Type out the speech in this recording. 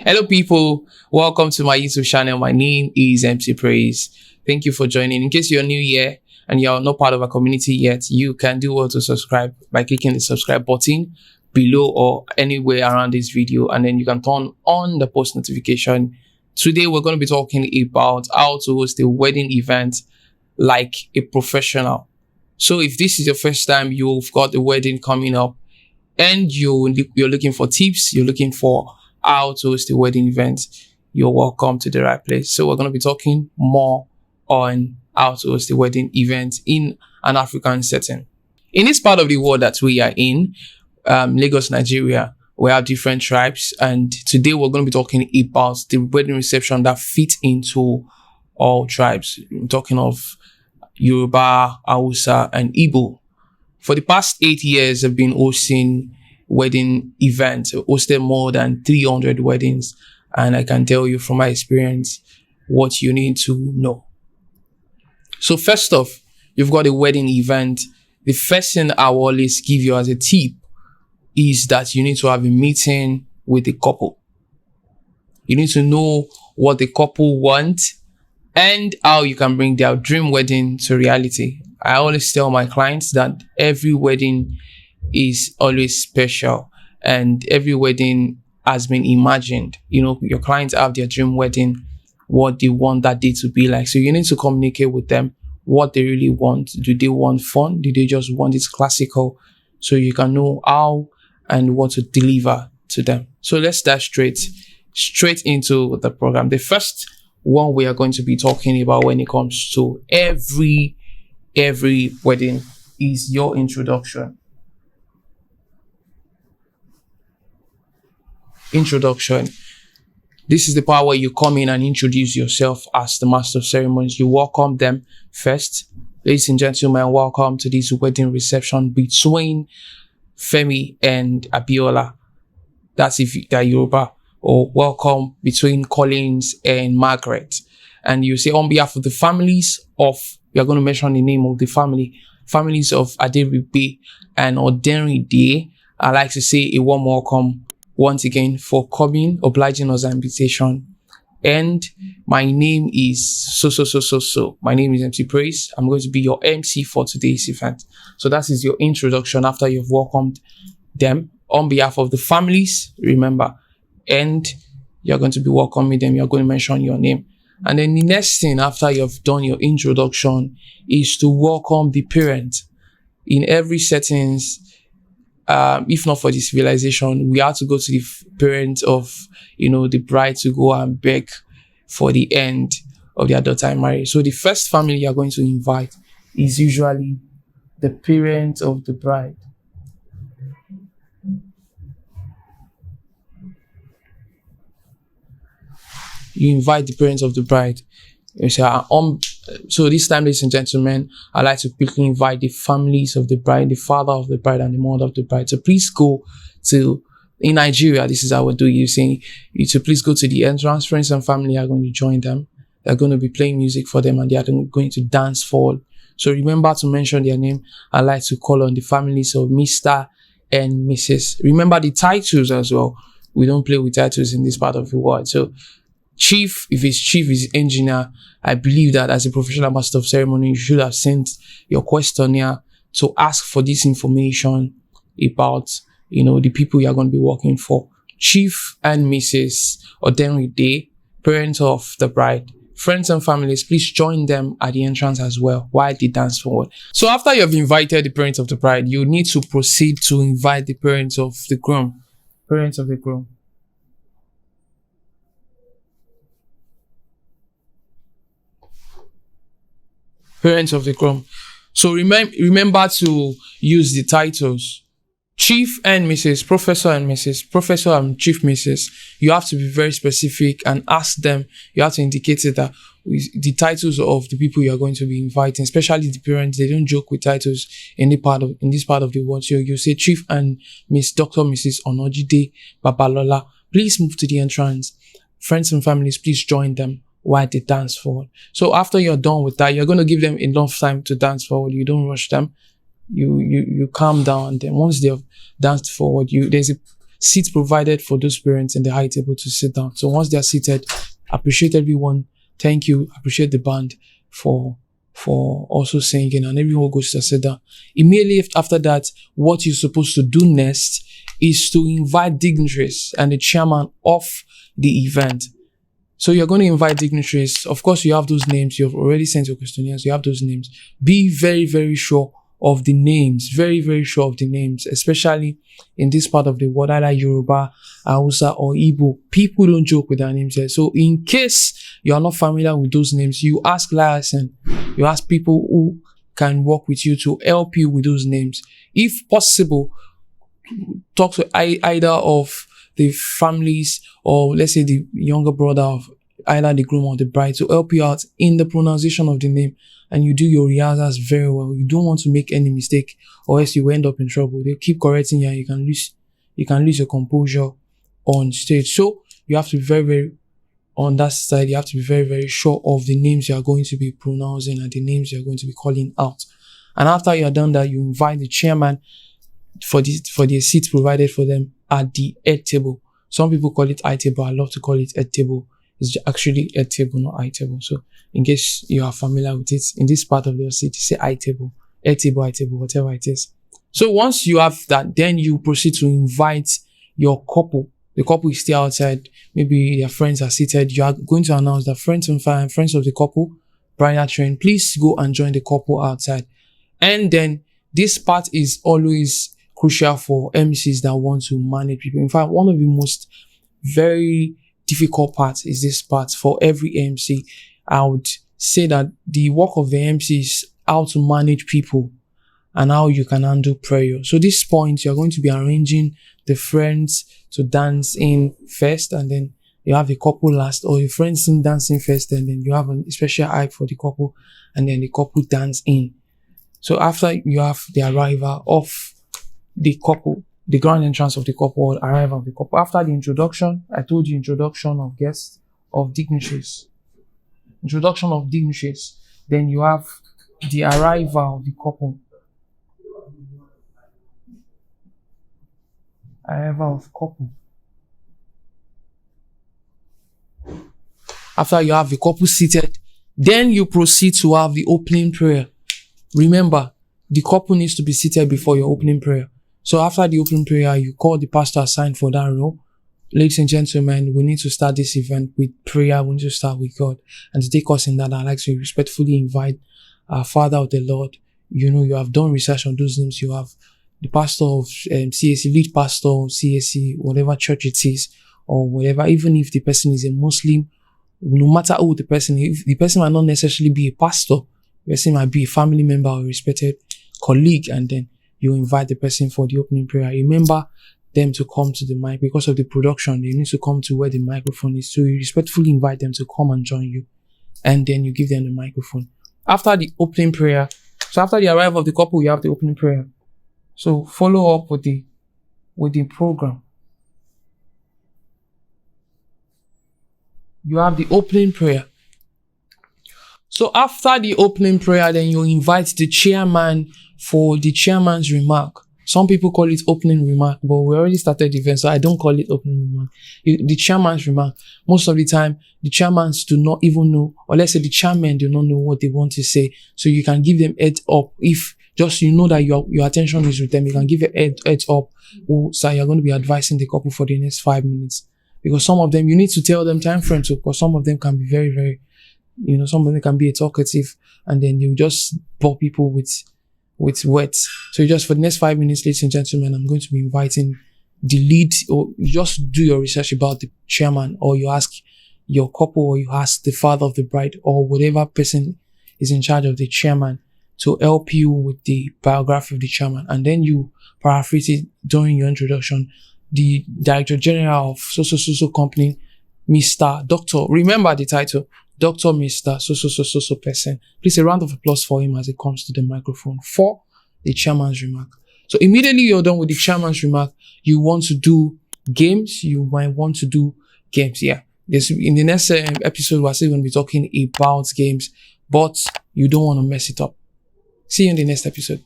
Hello, people. Welcome to my YouTube channel. My name is MC Praise. Thank you for joining. In case you're new here and you're not part of our community yet, you can do well to subscribe by clicking the subscribe button below or anywhere around this video, and then you can turn on the post notification. Today, we're going to be talking about how to host a wedding event like a professional. So if this is your first time, you've got a wedding coming up and you're looking for tips, you're looking for how to host a wedding event, you're welcome to the right place. So we're going to be talking more on how to host a wedding event in an African setting. In this part of the world that we are in, Lagos, Nigeria, we have different tribes, and today we're going to be talking about the wedding reception that fits into all tribes. I'm talking of Yoruba, Hausa, and Igbo. For the past 8 years, I've been hosting wedding events. I've hosted more than 300 weddings, and I can tell you from my experience what you need to know. So first off, you've got a wedding event. The first thing I will always give you as a tip is that you need to have a meeting with the couple. You need to know what the couple want and how you can bring their dream wedding to reality. I always tell my clients that every wedding is always special and every wedding has been imagined. You know, your clients have their dream wedding, what they want that day to be like. So you need to communicate with them what they really want. Do they want fun? Do they just want it classical? So you can know how and what to deliver to them. So let's dive straight into the program. The first one we are going to be talking about when it comes to every wedding is your introduction. This is the part where you come in and introduce yourself as the Master of Ceremonies. You welcome them first. Ladies and gentlemen, welcome to this wedding reception between Femi and Abiola. That's if they're Yoruba. Or welcome between Collins and Margaret. And you say on behalf of the families of, you're going to mention the name of the families of Aderibe and Odenride. I like to say a warm welcome once again for coming, obliging us an invitation. And my name is so. My name is MC Praise. I'm going to be your MC for today's event. So that is your introduction after you've welcomed them on behalf of the families, remember. And you're going to be welcoming them. You're going to mention your name. And then the next thing after you've done your introduction is to welcome the parent. In every settings, if not for the civilization, we have to go to the parent of, the bride to go and beg for the end of their daughter in marriage. So the first family you're going to invite is usually the parent of the bride. You invite the parents of the bride. You say, so this time, ladies and gentlemen, I'd like to quickly invite the families of the bride, the father of the bride, and the mother of the bride. So please go to, in Nigeria, this is how we do it. You're saying, to please go to the entrance. Friends and family are going to join them. They're going to be playing music for them and they are going to dance for. So remember to mention their name. I'd like to call on the families of Mr. and Mrs. Remember the titles as well. We don't play with titles in this part of the world. So Chief, if it's chief, is engineer. I believe that as a professional master of ceremony, you should have sent your questionnaire to ask for this information about, the people you are going to be working for. Chief and Mrs. Odenride, parents of the bride. Friends and families, please join them at the entrance as well while they dance forward. So after you have invited the parents of the bride, you need to proceed to invite the parents of the groom. Parents of the groom. Parents of the groom. So remember to use the titles. Chief and Mrs., Professor and Mrs., Professor and Chief Mrs. You have to be very specific and ask them. You have to indicate it that the titles of the people you are going to be inviting, especially the parents, they don't joke with titles in this part of the world. So you say Chief and Miss Dr. Mrs. Onojide Babalola. Please move to the entrance. Friends and families, please join them while they dance forward. So after you're done with that, you're going to give them enough time to dance forward. You don't rush them. You calm down. And then once they've danced forward, there's a seats provided for those parents in the high table to sit down. So once they are seated, appreciate everyone. Thank you. Appreciate the band for also singing, and everyone goes to sit down. Immediately after that, what you're supposed to do next is to invite dignitaries and the chairman of the event. So you're going to invite dignitaries. Of course, you have those names. You've already sent your questionnaires. You have those names. Be very, very sure of the names. Very, very sure of the names, especially in this part of the world, either Yoruba, Hausa, or Igbo. People don't joke with their names here. So in case you are not familiar with those names, you ask liaison. You ask people who can work with you to help you with those names. If possible, talk to either of the families, or let's say the younger brother of either the groom or the bride, to help you out in the pronunciation of the name, and you do your rehearsals very well. You don't want to make any mistake, or else you end up in trouble. They keep correcting you and you can lose your composure on stage. So you have to be very, very on that side. You have to be very, very sure of the names you are going to be pronouncing and the names you are going to be calling out. And after you are done that, you invite the chairman for the seats provided for them at the head table. Some people call it high table. I love to call it head table. It's actually head table, not high table. So in case you are familiar with it, in this part of the city, say high table, head table, high table, whatever it is. So once you have that, then you proceed to invite your couple. The couple is still outside. Maybe their friends are seated. You are going to announce that friends and friends of the couple, bridal train, please go and join the couple outside. And then this part is always crucial for MCs that want to manage people. In fact, one of the most very difficult parts is this part for every MC. I would say that the work of the MC is how to manage people and how you can handle prayer. So this point, you're going to be arranging the friends to dance in first, and then you have the couple last, or your friends in dancing first, and then you have a special hype for the couple, and then the couple dance in. So after you have the arrival of the couple, the grand entrance of the couple, arrival of the couple. After the introduction, I told you introduction of guests, of dignitaries. Introduction of dignitaries. Then you have the arrival of the couple. Arrival of couple. After you have the couple seated, then you proceed to have the opening prayer. Remember, the couple needs to be seated before your opening prayer. So after the opening prayer, you call the pastor assigned for that role. Ladies and gentlemen, we need to start this event with prayer. We need to start with God. And to take us in that, I'd like to respectfully invite our Father of the Lord. You know, you have done research on those names. You have the pastor of CAC, lead pastor of CAC, whatever church it is, or whatever. Even if the person is a Muslim, no matter who the person is, the person might not necessarily be a pastor. The person might be a family member or a respected colleague, and then you invite the person for the opening prayer. Remember them to come to the mic. Because of the production, they need to come to where the microphone is. So you respectfully invite them to come and join you. And then you give them the microphone. After the opening prayer, so after the arrival of the couple, you have the opening prayer. So follow up with the program. You have the opening prayer. So after the opening prayer, then you invite the chairman for the chairman's remark. Some people call it opening remark, but we already started the event, so I don't call it opening remark. The chairman's remark. Most of the time, the chairmans do not even know, or let's say the chairmen do not know what they want to say. So you can give them heads up. If just you know that your attention is with them, you can give a heads up. Oh, so you're going to be advising the couple for the next 5 minutes. Because some of them, you need to tell them time frames, because some of them can be very, very, some of them can be a talkative, and then you just bore people with words. So just for the next 5 minutes, ladies and gentlemen, I'm going to be inviting the lead, or you just do your research about the chairman, or you ask your couple, or you ask the father of the bride, or whatever person is in charge of the chairman to help you with the biography of the chairman. And then you paraphrase it during your introduction. The Director General of so company, Mr. Doctor, remember the title, Dr. Mr. So person. Please, a round of applause for him as he comes to the microphone for the chairman's remark. So immediately you're done with the chairman's remark, you want to do games. You might want to do games. Yeah. In the next episode, we're still going to be talking about games, but you don't want to mess it up. See you in the next episode.